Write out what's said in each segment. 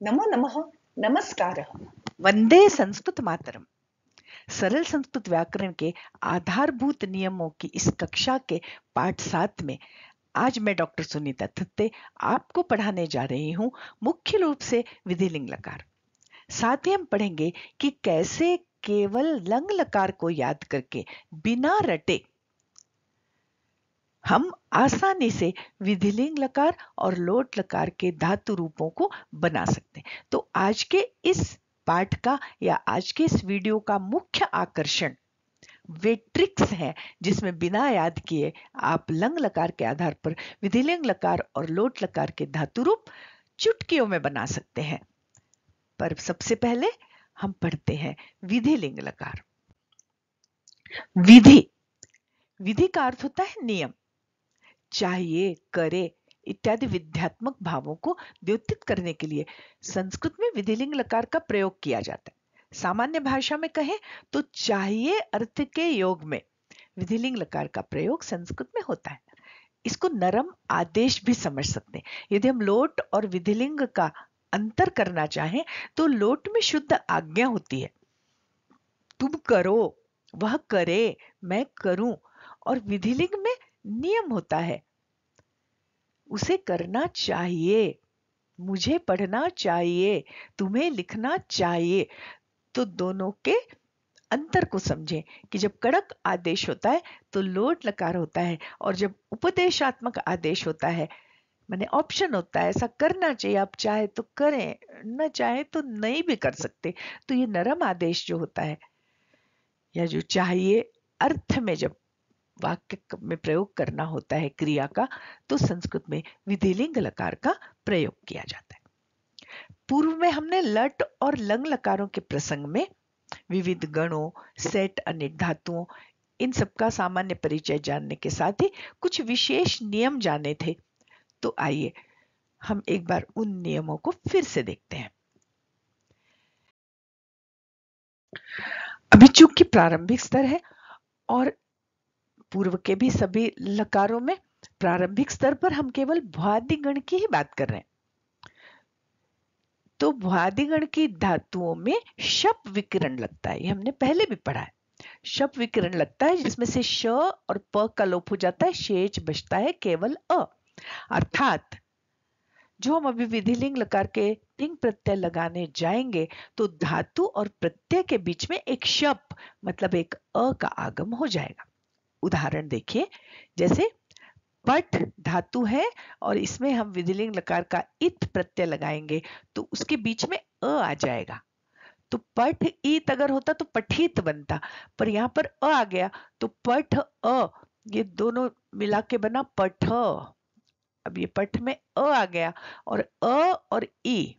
नमो नमः, नमस्कारः। वंदे संस्कृत मातरम। सरल संस्कृत व्याकरण के आधारभूत नियमों की इस कक्षा के पाठ 7 में आज मैं डॉक्टर सुनीता थत्ते आपको पढ़ाने जा रही हूँ मुख्य रूप से विधिलिंग लकार। साथ ही हम पढ़ेंगे कि कैसे केवल लंग लकार को याद करके बिना रटे हम आसानी से विधिलिंग लकार और लोट लकार के धातु रूपों को बना सकते हैं। तो आज के इस पाठ का या आज के इस वीडियो का मुख्य आकर्षण वे ट्रिक्स हैं जिसमें बिना याद किए आप लंग लकार के आधार पर विधिलिंग लकार और लोट लकार के धातु रूप चुटकियों में बना सकते हैं। पर सबसे पहले हम पढ़ते हैं विधिलिंग लकार। विधि विधि का अर्थ होता है नियम, चाहिए, करे इत्यादि विध्यात्मक भावों को द्योतित करने के लिए संस्कृत में विधिलिंग लकार का प्रयोग किया जाता है। सामान्य भाषा में कहें तो चाहिए अर्थ के योग में विधिलिंग लकार का प्रयोग संस्कृत में होता है। इसको नरम आदेश भी समझ सकते हैं। यदि हम लोट और विधिलिंग का अंतर करना चाहें तो लोट में शुद्ध आज्ञा होती है, तुम करो, वह करे, मैं करूं, और विधिलिंग में नियम होता है, उसे करना चाहिए, मुझे पढ़ना चाहिए, तुम्हें लिखना चाहिए। तो दोनों के अंतर को समझें कि जब कड़क आदेश होता है तो लोट लकार होता है, और जब उपदेशात्मक आदेश होता है माने ऑप्शन होता है, ऐसा करना चाहिए, आप चाहे तो करें, न चाहे तो नहीं भी कर सकते। तो ये नरम आदेश जो होता है या जो चाहिए अर्थ में जब वाक्य में प्रयोग करना होता है क्रिया का, तो संस्कृत में विधिलिंग लकार का प्रयोग किया जाता है। पूर्व में हमने लट और लंग लकारों के प्रसंग में विविध गणों, सेट, अनेक धातुओं, इन सबका सामान्य परिचय जानने के साथ ही कुछ विशेष नियम जाने थे। तो आइए हम एक बार उन नियमों को फिर से देखते हैं। अभी चूंकि प्रारंभिक स्तर है और पूर्व के भी सभी लकारों में प्रारंभिक स्तर पर हम केवल भ्वादिगण की ही बात कर रहे हैं। तो भ्वादिगण की धातुओं में शप विकिरण लगता है, ये हमने पहले भी पढ़ा है। शप विकिरण लगता है जिसमें से श और प का लोप हो जाता है, शेष बचता है केवल अ। अर्थात जो हम अभी विधिलिंग लकार के तिंग प्रत्यय लगाने जाएंगे तो धातु और प्रत्यय के बीच में एक शप मतलब एक अ का आगम हो जाएगा। उदाहरण देखिए, जैसे पठ धातु है और इसमें हम विधिलिंग लकार का इत प्रत्यय लगाएंगे तो उसके बीच में अ आ जाएगा। तो पठ ईत अगर होता तो पठित बनता, पर यहां पर अ आ गया तो पठ अ, ये दोनों मिला के बना पठ। अब ये पठ में अ आ गया और अ और ई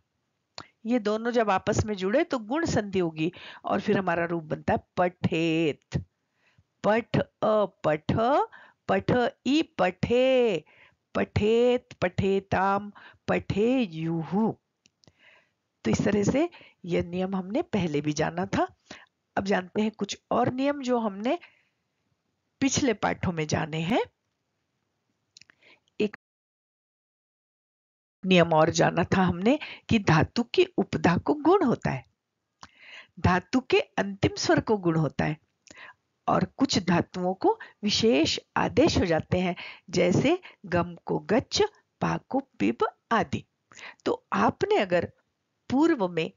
ये दोनों जब आपस में जुड़े तो गुण संधि होगी और फिर हमारा रूप बनता है पठेत। पठ अ पठ, पठ ई पठे, पठेत, पठेताम, पठेयुः। तो इस तरह से यह नियम हमने पहले भी जाना था। अब जानते हैं कुछ और नियम जो हमने पिछले पाठों में जाने हैं। एक नियम और जाना था हमने कि धातु की उपधा को गुण होता है, धातु के अंतिम स्वर को गुण होता है, और कुछ धातुओं को विशेष आदेश हो जाते हैं, जैसे गम को गच्छ, पा को पिब आदि। तो आपने अगर पूर्व में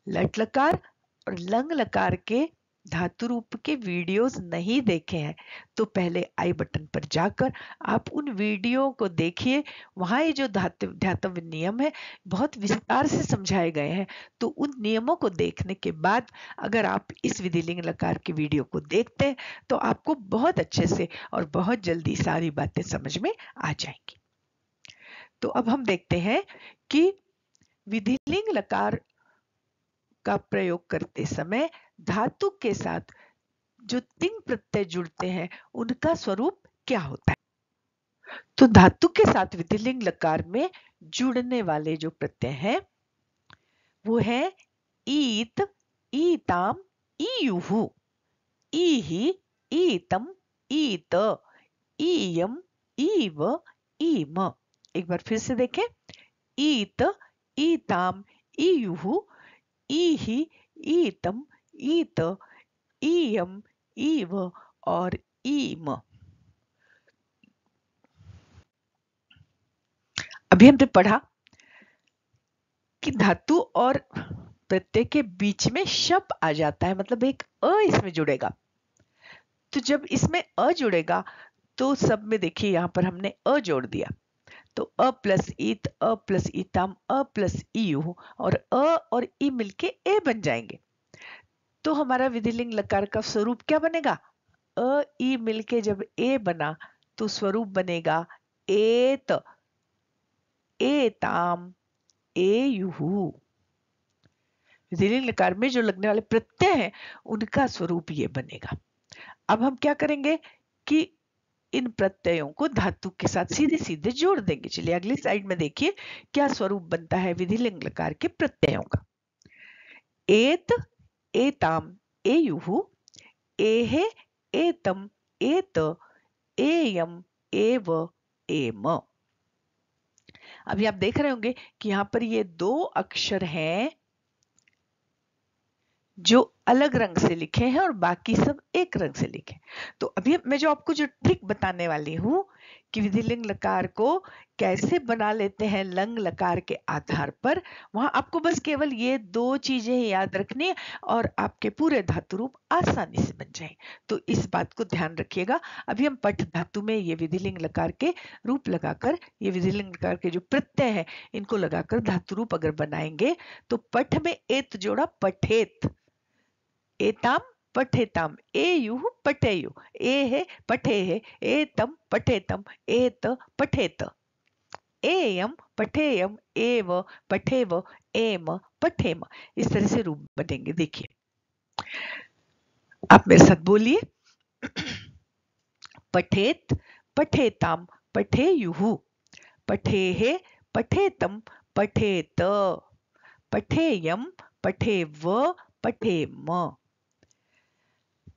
लट लकार और लंग लकार के धातु रूप के वीडियोस नहीं देखे हैं तो पहले आई बटन पर जाकर आप उन वीडियो को देखिए। वहां ये जो धातव्य नियम है बहुत विस्तार से समझाए गए हैं। तो उन नियमों को देखने के बाद अगर आप इस विधिलिंग लकार के वीडियो को देखते हैं तो आपको बहुत अच्छे से और बहुत जल्दी सारी बातें समझ में आ जाएंगी। तो अब हम देखते हैं कि विधिलिंग लकार का प्रयोग करते समय धातु के साथ जो तिंग प्रत्यय जुड़ते हैं उनका स्वरूप क्या होता है। तो धातु के साथ विधिलिंग लकार में जुड़ने वाले जो प्रत्यय हैं वो है ईत, ईताम, ईयुः, ईहि, ईतम, ईत, ईयम, ईव, ईम। एक बार फिर से देखें, ईत, ईताम, ईयुः, ईहि, ईतम, ईत, ईयम, ईव और ईम। अभी हमने पढ़ा कि धातु और प्रत्यय के बीच में शप आ जाता है, मतलब एक अ इसमें जुड़ेगा। तो जब इसमें अ जुड़ेगा तो सब में देखिए यहां पर हमने अ जोड़ दिया, तो अ प्लस ईत, अ प्लस ईताम, अ प्लस ईयु और अ और ई मिलके ए बन जाएंगे। तो हमारा विधिलिंग लकार का स्वरूप क्या बनेगा? अ ई मिलके जब ए बना तो स्वरूप बनेगा एत, एताम, एयुहु। विधिलिंग लकार में जो लगने वाले प्रत्यय हैं उनका स्वरूप ये बनेगा। अब हम क्या करेंगे कि इन प्रत्ययों को धातु के साथ सीधे सीधे जोड़ देंगे। चलिए अगली स्लाइड में देखिए क्या स्वरूप बनता है विधिलिंग लकार के प्रत्ययों का। एत, एताम, एयुहु, एहे, एतम, एत, एयम, एव, एम। अभी आप देख रहे होंगे कि यहां पर ये दो अक्षर हैं जो अलग रंग से लिखे हैं और बाकी सब एक रंग से लिखे। तो अभी मैं जो आपको जो ट्रिक बताने वाली हूं कि विधिलिंग लकार को कैसे बना लेते हैं लंग लकार के आधार पर, वहां आपको बस केवल ये दो चीजें याद रखनी है और आपके पूरे धातु रूप आसानी से बन जाए। तो इस बात को ध्यान रखिएगा। अभी हम पठ धातु में ये विधिलिंग लकार के रूप लगाकर, ये विधिलिंग लकार के जो प्रत्यय है इनको लगाकर धातु रूप अगर बनाएंगे तो पठ में एत जोड़ा पठेत, एताम पठेताम, एयुः पठेयु, एहे पठेहे, एतम पठेतम, एत पठेत, एयम पठेयम, एव पठेव, एम पठेम। इस तरह से रूप बनेंगे। देखिए आप मेरे साथ बोलिए। पठेत, पठेताम, पठेयुः, पठेहे, पठेतम, पठेत, पठेयम, पठेव, पठेम।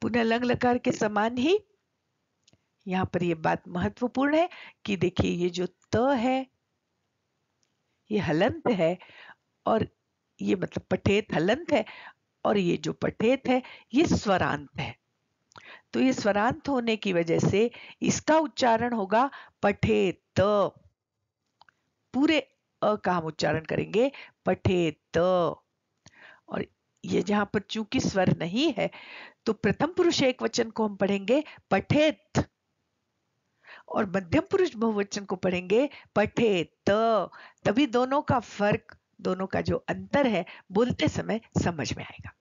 पुनः लंग लकार के समान ही यहां पर यह बात महत्वपूर्ण है कि देखिए ये जो त है ये हलंत है और ये मतलब पठेत हलंत है और ये जो पठेत है ये स्वरांत है। तो ये स्वरांत होने की वजह से इसका उच्चारण होगा पठेत। पूरे अ का हम उच्चारण करेंगे पठेत। और ये जहां पर चूंकि स्वर नहीं है तो प्रथम पुरुष एक वचन को हम पढ़ेंगे पठेत और मध्यम पुरुष बहुवचन को पढ़ेंगे पठेत। तभी दोनों का फर्क, दोनों का जो अंतर है बोलते समय समझ में आएगा।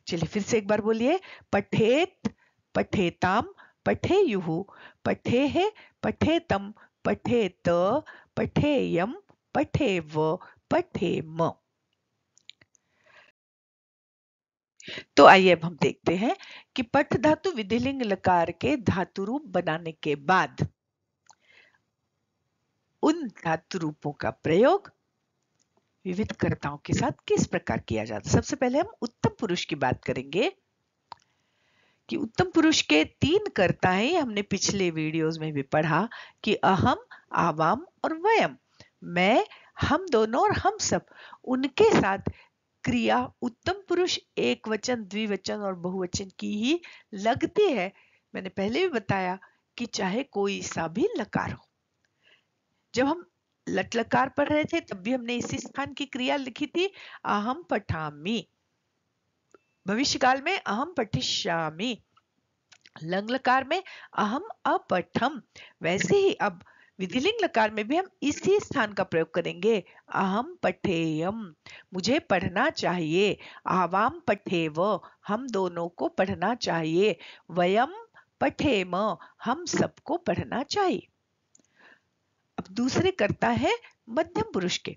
चलिए फिर से एक बार बोलिए। पठेत, पठेताम, पठेयुः, पठेहे, पठेतम, पठेत, पठेयम, पठेव, पठेम। तो आइए अब हम देखते हैं कि पठ धातु विधिलिंग लकार के धातु रूप बनाने के बाद उन धातु रूपों का प्रयोग विविध कर्ताओं के साथ किस प्रकार किया जाता है। सबसे पहले हम उत्तम पुरुष की बात करेंगे कि उत्तम पुरुष के तीन कर्ता हैं। हमने पिछले वीडियोस में भी पढ़ा कि अहम, आवाम और वयम, मैं, हम दोनों और हम सब, उनके साथ क्रिया उत्तम पुरुष एक वचन, द्विवचन और बहुवचन की ही लगती है। मैंने पहले भी बताया कि चाहे कोई सा भी लकार हो। जब हम लट लकार पढ़ रहे थे तब भी हमने इसी स्थान की क्रिया लिखी थी, अहम पठामि। भविष्यकाल में अहम पठिष्यामि। लंग लकार में अहम अपठम। वैसे ही अब विधिलिंग लकार में भी हम इसी स्थान का प्रयोग करेंगे, अहम पठेयम, मुझे पढ़ना चाहिए। आवाम पठेव, हम दोनों को पढ़ना चाहिए। वयम पठेम, हम सबको पढ़ना चाहिए। अब दूसरे कर्ता है मध्यम पुरुष के।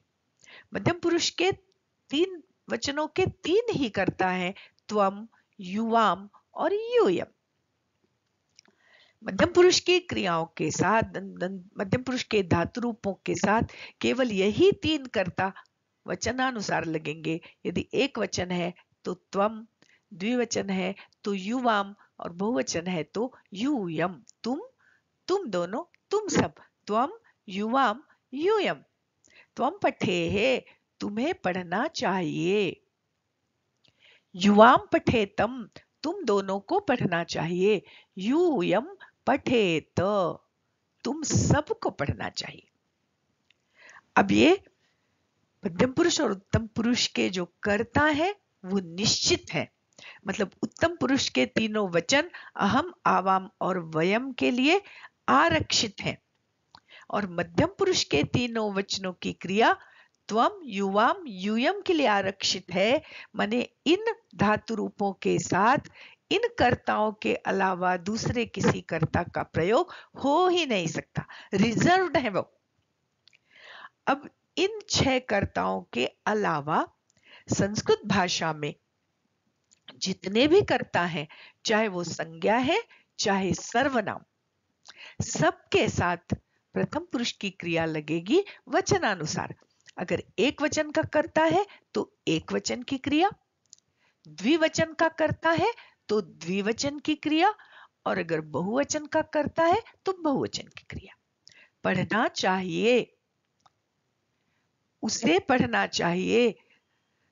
मध्यम पुरुष के तीन वचनों के तीन ही कर्ता हैं, त्वम, युवाम और यूयम। मध्यम पुरुष की क्रियाओं के साथ, मध्यम पुरुष के धातु रूपों के साथ केवल यही तीन कर्ता वचनानुसार लगेंगे। यदि एक वचन है तो त्वम, द्विवचन है तो युवाम और बहुवचन है तो यूयम। तुम, तुम दोनों, तुम सब, त्वम, युवाम, यूयम। त्वम पठेहे, तुम्हें पढ़ना चाहिए। युवाम पठेतम, तुम दोनों को पढ़ना चाहिए। यूयम पठेत, तुम सबको पढ़ना चाहिए। अब ये मध्यम पुरुष और उत्तम पुरुष के जो कर्ता है वो निश्चित है। मतलब उत्तम पुरुष के तीनों वचन अहम, आवाम और वयम के लिए आरक्षित हैं, और मध्यम पुरुष के तीनों वचनों की क्रिया त्वम, युवाम, यूयम के लिए आरक्षित है। माने इन धातु रूपों के साथ इन कर्ताओं के अलावा दूसरे किसी कर्ता का प्रयोग हो ही नहीं सकता, रिजर्व्ड है वो। अब इन 6 कर्ताओं के अलावा संस्कृत भाषा में जितने भी कर्ता हैं, चाहे वो संज्ञा है चाहे सर्वनाम, सबके साथ प्रथम पुरुष की क्रिया लगेगी वचनानुसार। अगर एक वचन का कर्ता है तो एक वचन की क्रिया, द्विवचन का कर्ता है तो द्विवचन की क्रिया, और अगर बहुवचन का कर्ता है तो बहुवचन की क्रिया। पढ़ना चाहिए, उसे पढ़ना चाहिए।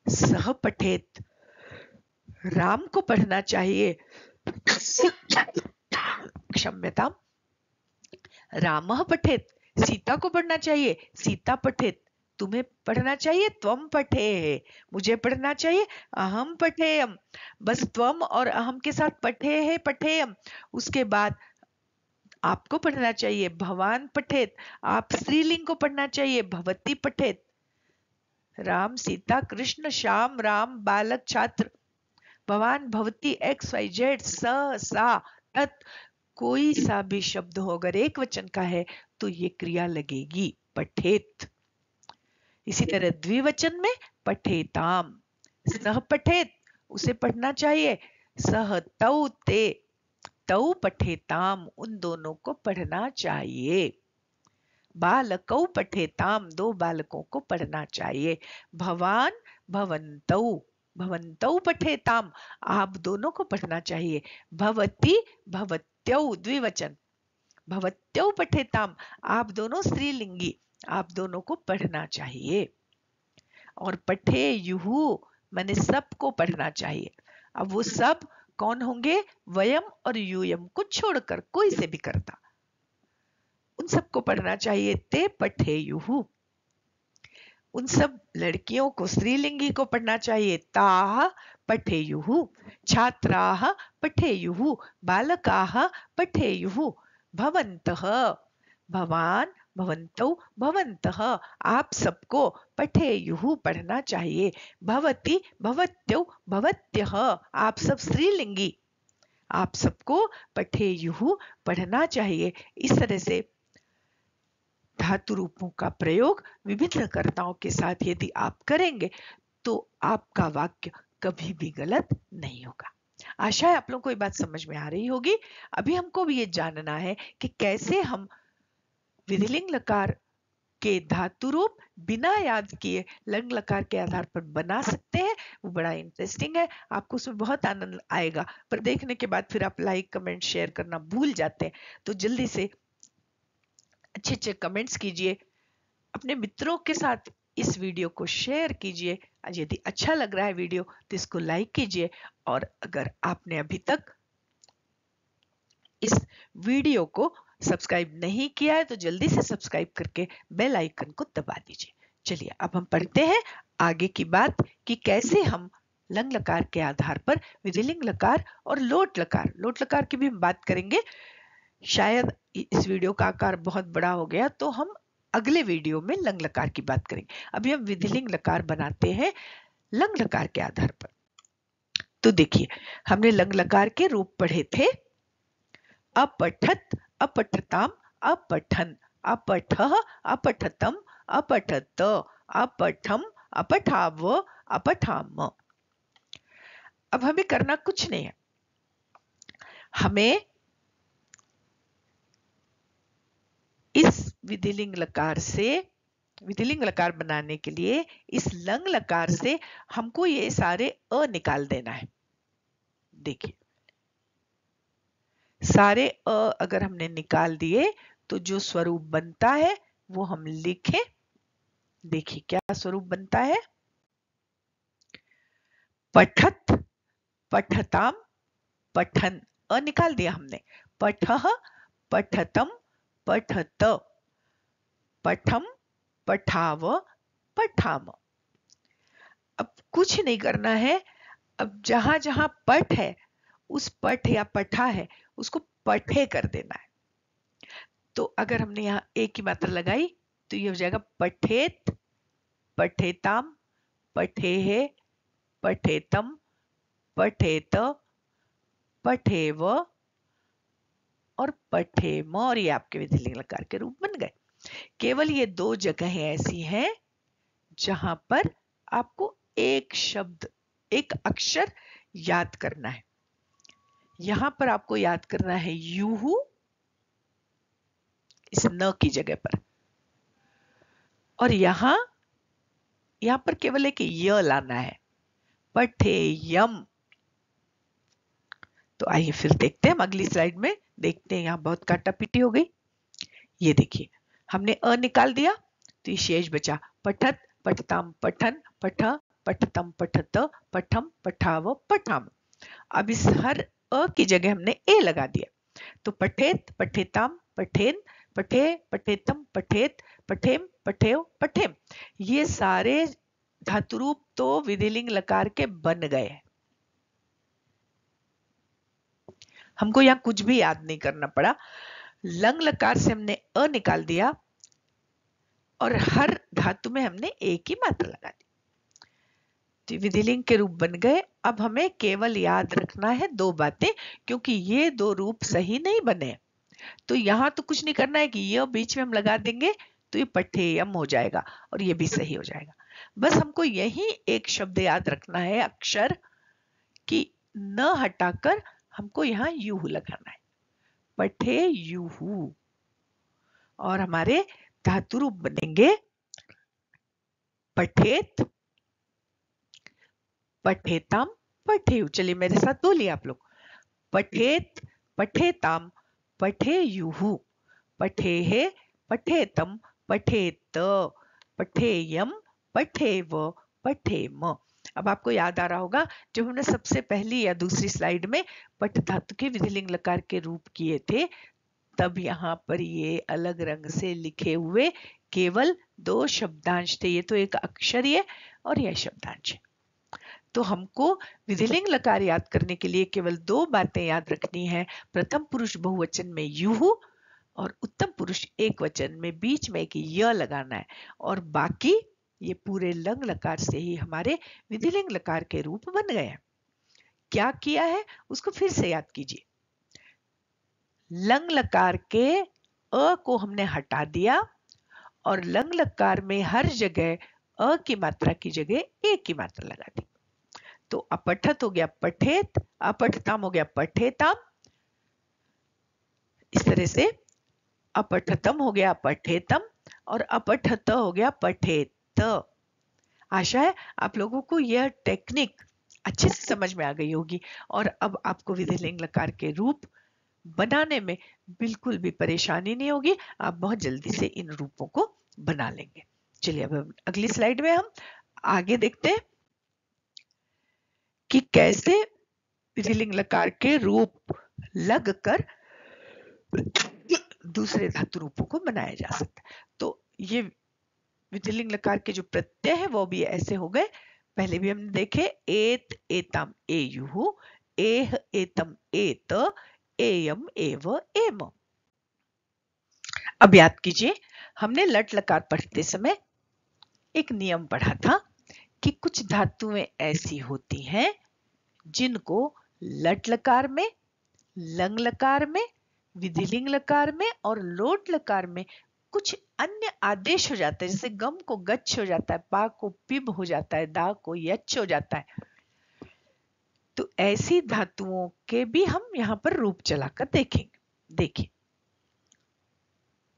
सह पठेत, राम को पढ़ना चाहिए। क्षम्यता। रामः पठेत, सीता को पढ़ना चाहिए। सीता पठेत, तुम्हें पढ़ना चाहिए। त्वम पठे, मुझे पढ़ना चाहिए। अहम पठेयम, बस त्वम और अहम के साथ पठे है, पठेयम। उसके बाद आपको पढ़ना चाहिए। भवान पठेत, आप स्त्रीलिंग को पढ़ना चाहिए। भवती पठेत, राम, सीता, कृष्ण, श्याम, राम, बालक, छात्र। भवान, भवती, एक्स वाई जेड, स, सा, तत्, कोई सा भी शब्द हो अगर एक वचन का है तो ये क्रिया लगेगी, पठेत। इसी तरह द्विवचन में पठेताम, सह पठेत, उसे पढ़ना चाहिए। सह तौ ते, तौ पठेताम, उन दोनों को पढ़ना चाहिए। बालकौ पठेताम, 2 बालकों को पढ़ना चाहिए। भवान, भवन्तौ, भवन्तौ पठेताम, आप दोनों को पढ़ना चाहिए। भवती, भवत्यौ, द्विवचन। भवत्यौ पठेताम, आप दोनों स्त्रीलिंगी, आप दोनों को पढ़ना चाहिए। और पठेयुहु माने सबको पढ़ना चाहिए। अब वो सब कौन होंगे? वयम और यूयम को छोड़कर कोई से भी करता, उन सबको पढ़ना चाहिए। ते पठेयुहु, उन सब लड़कियों को, स्त्रीलिंगी को पढ़ना चाहिए। ताः पठेयुहु, छात्राः पठेयुहु, बालकाः पठेयुहु। भवन्तः, भवान, भवन्तौ, भवन्तः, आप सबको पठेयुहु पढ़ना चाहिए। भवती, भवत्यौ, भवत्यः, आप सब स्त्रीलिंगी, आप सबको पठेयुहु पढ़ना चाहिए। इस तरह से धातु रूपों का प्रयोग विभिन्न कर्ताओं के साथ यदि आप करेंगे तो आपका वाक्य कभी भी गलत नहीं होगा। आशा है आप लोगों को ये बात समझ में आ रही होगी। अभी हमको भी ये जानना है कि कैसे हम विधिलिंग लकार के धातु रूप बिना याद किए लंग लकार के आधार पर बना सकते हैं। वो बड़ा इंटरेस्टिंग है, आपको उसमें बहुत आनंद आएगा, पर देखने के बाद फिर आप लाइक, कमेंट, शेयर करना भूल जाते हैं। तो जल्दी से अच्छे अच्छे कमेंट्स कीजिए, अपने मित्रों के साथ इस वीडियो को शेयर कीजिए। यदि अच्छा लग रहा है वीडियो तो इसको लाइक कीजिए, और अगर आपने अभी तक इस वीडियो को सब्सक्राइब नहीं किया है तो जल्दी से सब्सक्राइब करके बेल आइकन को दबा दीजिए। चलिए अब हम पढ़ते हैं आगे की बात कि कैसे हम लंग लकार के आधार पर विधिलिंग लकार और लोट लकार की भी हम बात करेंगे। शायद इस वीडियो का आकार बहुत बड़ा हो गया तो हम अगले वीडियो में लंग लकार की बात करेंगे। अभी हम विधिलिंग लकार बनाते हैं लंग लकार के आधार पर। तो देखिए, हमने लंग लकार के रूप पढ़े थे। अपठत, अपठताम, अपठन, अपठः, अपठतम, अपठत, अपठम, अपठाव, अपठाम। अब हमें करना कुछ नहीं है, हमें इस विधिलिंग लकार से, विधिलिंग लकार बनाने के लिए इस लंग लकार से हमको ये सारे अ निकाल देना है। देखिए, सारे अ अगर हमने निकाल दिए तो जो स्वरूप बनता है वो हम लिखें। देखिए क्या स्वरूप बनता है। पठत, पठताम, पठन, अ निकाल दिया हमने। पठः, पठतम, पठत, पठम, पठाव, पठाम। अब कुछ नहीं करना है। अब जहां जहां पठ है, उस पठ या पठा है, उसको पठे कर देना है। तो अगर हमने यहाँ एक की मात्रा लगाई तो ये हो जाएगा पठेत, पठेताम, पठेहे, पठेतम, पठेत, पठेव और पठेम, और ये आपके विधिलिंग लकार के रूप बन गए। केवल ये दो जगहें ऐसी हैं जहां पर आपको एक शब्द, एक अक्षर याद करना है। यहां पर आपको याद करना है यूहू, इस न की जगह पर, और यहां पर केवल एक य लाना है, पठेयम। तो आइए फिर देखते हैं, हम अगली स्लाइड में देखते हैं। यहां बहुत काटा पीटी हो गई। ये देखिए, हमने अ निकाल दिया तो ये शेष बचा पठत, पठताम, पठन, पठ, पठतम, पठत, पठम, पठाव, पठाम। अब इस हर अ की जगह हमने ए लगा दिया। तो पठेत, पठेताम, पठेन, पठे, पठेतम, पठेत, पठेम, पठेव, पठेम। ये सारे धातुरूप तो विधिलिंग लकार के बन गए हैं। हमको यहाँ कुछ भी याद नहीं करना पड़ा। लंग लकार से हमने अ निकाल दिया और हर धातु में हमने एक ही मात्रा लगा दी, तो विधिलिंग के रूप बन गए। अब हमें केवल याद रखना है दो बातें, क्योंकि ये दो रूप सही नहीं बने। तो यहां तो कुछ नहीं करना है कि ये बीच में हम लगा देंगे तो ये पठेयम हो जाएगा और ये भी सही हो जाएगा। बस हमको यही एक शब्द याद रखना है, अक्षर की न हटाकर हमको यहाँ यूहू लगाना है, पठे यूहू। और हमारे धातु रूप बनेंगे पठेत, पठेताम, पठेयु। चलिए मेरे साथ बोलिए आप लोग। पठेत, पठेताम, पठेयुः, पठेहे, पठेतम, पठेत, पठेयम, पठेव, पठेम। अब आपको याद आ रहा होगा, जब हमने सबसे पहली या दूसरी स्लाइड में पठ धातु के विधिलिंग लकार के रूप किए थे, तब यहाँ पर ये अलग रंग से लिखे हुए केवल दो शब्दांश थे। ये तो एक अक्षर है और यह शब्दांश है। तो हमको विधिलिंग लकार याद करने के लिए केवल दो बातें याद रखनी है। प्रथम पुरुष बहुवचन में यूहू और उत्तम पुरुष एक वचन में बीच में एक य लगाना है, और बाकी ये पूरे लंग लकार से ही हमारे विधिलिंग लकार के रूप बन गए हैं। क्या किया है उसको फिर से याद कीजिए। लंग लकार के अ को हमने हटा दिया और लंग लकार में हर जगह अ की मात्रा की जगह ए की मात्रा लगा दी। तो अपठत हो गया पठेत, अपठताम हो गया पठेताम, इस तरह से अपठतम हो गया पठेतम और अपठत हो गया पठेत। आशा है आप लोगों को यह टेक्निक अच्छे से समझ में आ गई होगी और अब आपको विधिलिंग लकार के रूप बनाने में बिल्कुल भी परेशानी नहीं होगी। आप बहुत जल्दी से इन रूपों को बना लेंगे। चलिए अब अगली स्लाइड में हम आगे देखते हैं कि कैसे विधिलिंग लकार के रूप लगकर दूसरे धातु रूपों को बनाया जा सकता है। तो ये विधिलिंग लकार के जो प्रत्यय है वो भी ऐसे हो गए। पहले भी हमने देखे एत, एतम, एयुः, एह, एतम, एत, एयम, एव, एम। अब याद कीजिए, हमने लट लकार पढ़ते समय एक नियम पढ़ा था कि कुछ धातुएं ऐसी होती हैं जिनको लट लकार में, लंग लकार में, विधिलिंग लकार में और लोट लकार में कुछ अन्य आदेश हो जाता है। जैसे गम को गच्छ हो जाता है, पा को पिब हो जाता है, दा को यच्छ हो जाता है। तो ऐसी धातुओं के भी हम यहाँ पर रूप चलाकर देखेंगे। देखिए,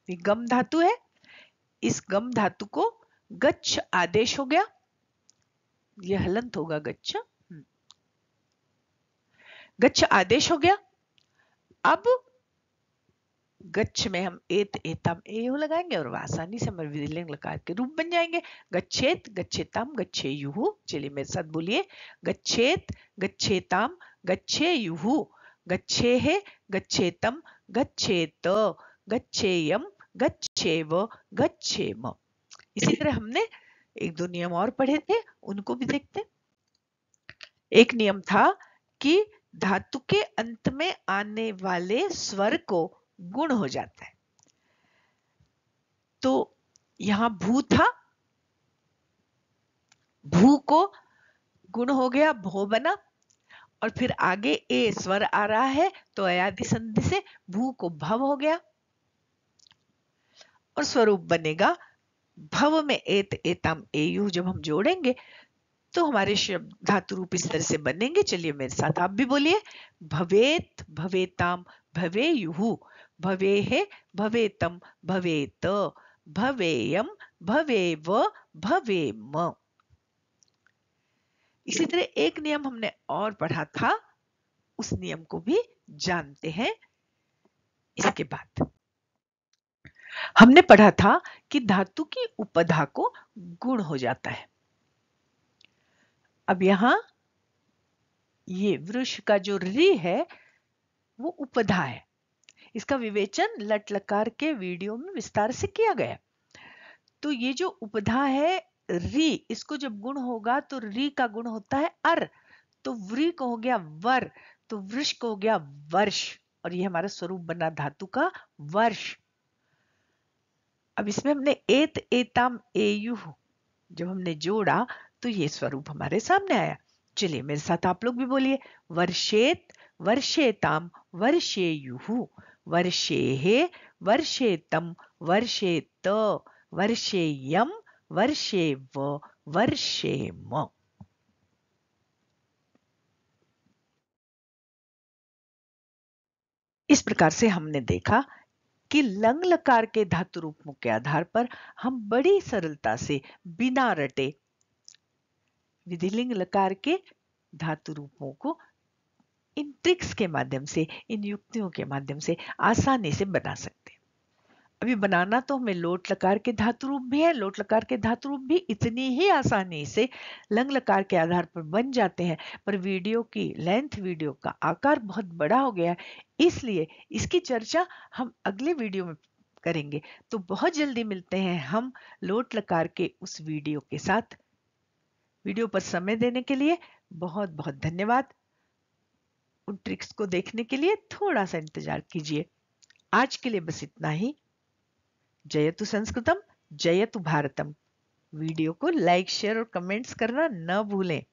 ये गम धातु है, इस गम धातु को गच्छ आदेश हो गया, यह हलंत होगा गच्छ, गच्छ आदेश हो गया। अब गच्छ में हम एत एतम एयु लगाएंगे और आसानी से हमारे विधिलिंग लकार के रूप बन जाएंगे। गच्छेत गच्छेताम गच्छेयुः। चलिए मेरे साथ बोलिए, गच्छेत गच्छेताम गच्छेयुः, गच्छेः गच्छेतम गच्छेत, गच्छेयम गच्छेव गच्छेम। इसी तरह हमने एक दो नियम और पढ़े थे, उनको भी देखते हैं। एक नियम था कि धातु के अंत में आने वाले स्वर को गुण हो जाता है। तो यहां भू था, भू को गुण हो गया, भो बना, और फिर आगे ए स्वर आ रहा है तो अयादि संधि से भू को भव हो गया और स्वरूप बनेगा भव में एत एतम एयु। जब हम जोड़ेंगे तो हमारे शब्द धातु रूप इस तरह से बनेंगे। चलिए मेरे साथ आप भी बोलिए, भवेत भवेताम भवेयुः, भवेः भवेतम भवेत, भवेयम भवेव भवेम। इसी तरह एक नियम हमने और पढ़ा था, उस नियम को भी जानते हैं। इसके बाद हमने पढ़ा था कि धातु की उपधा को गुण हो जाता है। अब यहां ये वृक्ष का जो री है वो उपधा है। इसका विवेचन लट लकार के वीडियो में विस्तार से किया गया। तो ये जो उपधा है री, इसको जब गुण होगा तो री का गुण होता है अर, तो व्री को हो गया वर, तो वृष को हो गया वर्ष, और ये हमारा स्वरूप बना धातु का वर्ष। अब इसमें हमने एत एताम एयु जब हमने जोड़ा तो ये स्वरूप हमारे सामने आया। चलिए मेरे साथ आप लोग भी बोलिए, वर्षेत वर्षेताम वर्षेयुः, वर्षेः वर्षेतम वर्षेत, वर्षेयम वर्षेव वर्षेम। इस प्रकार से हमने देखा कि लंग लकार के धातु रूपों के आधार पर हम बड़ी सरलता से बिना रटे विधिलिंग लकार के धातु रूपों को इन ट्रिक्स के माध्यम से, इन युक्तियों के माध्यम से आसानी से बना सकते हैं। अभी बनाना तो हमें लोट लकार के धातु रूप भी है, लोट लकार के धातु रूप भी इतनी ही आसानी से लंग लकार के आधार पर बन जाते हैं, पर वीडियो की लेंथ, वीडियो का आकार बहुत बड़ा हो गया है, इसलिए इसकी चर्चा हम अगले वीडियो में करेंगे। तो बहुत जल्दी मिलते हैं हम लोट लकार के उस वीडियो के साथ। वीडियो पर समय देने के लिए बहुत बहुत धन्यवाद। उन ट्रिक्स को देखने के लिए थोड़ा सा इंतजार कीजिए। आज के लिए बस इतना ही। जयतु संस्कृतम, जयतु भारतम। वीडियो को लाइक, शेयर और कमेंट्स करना न भूलें।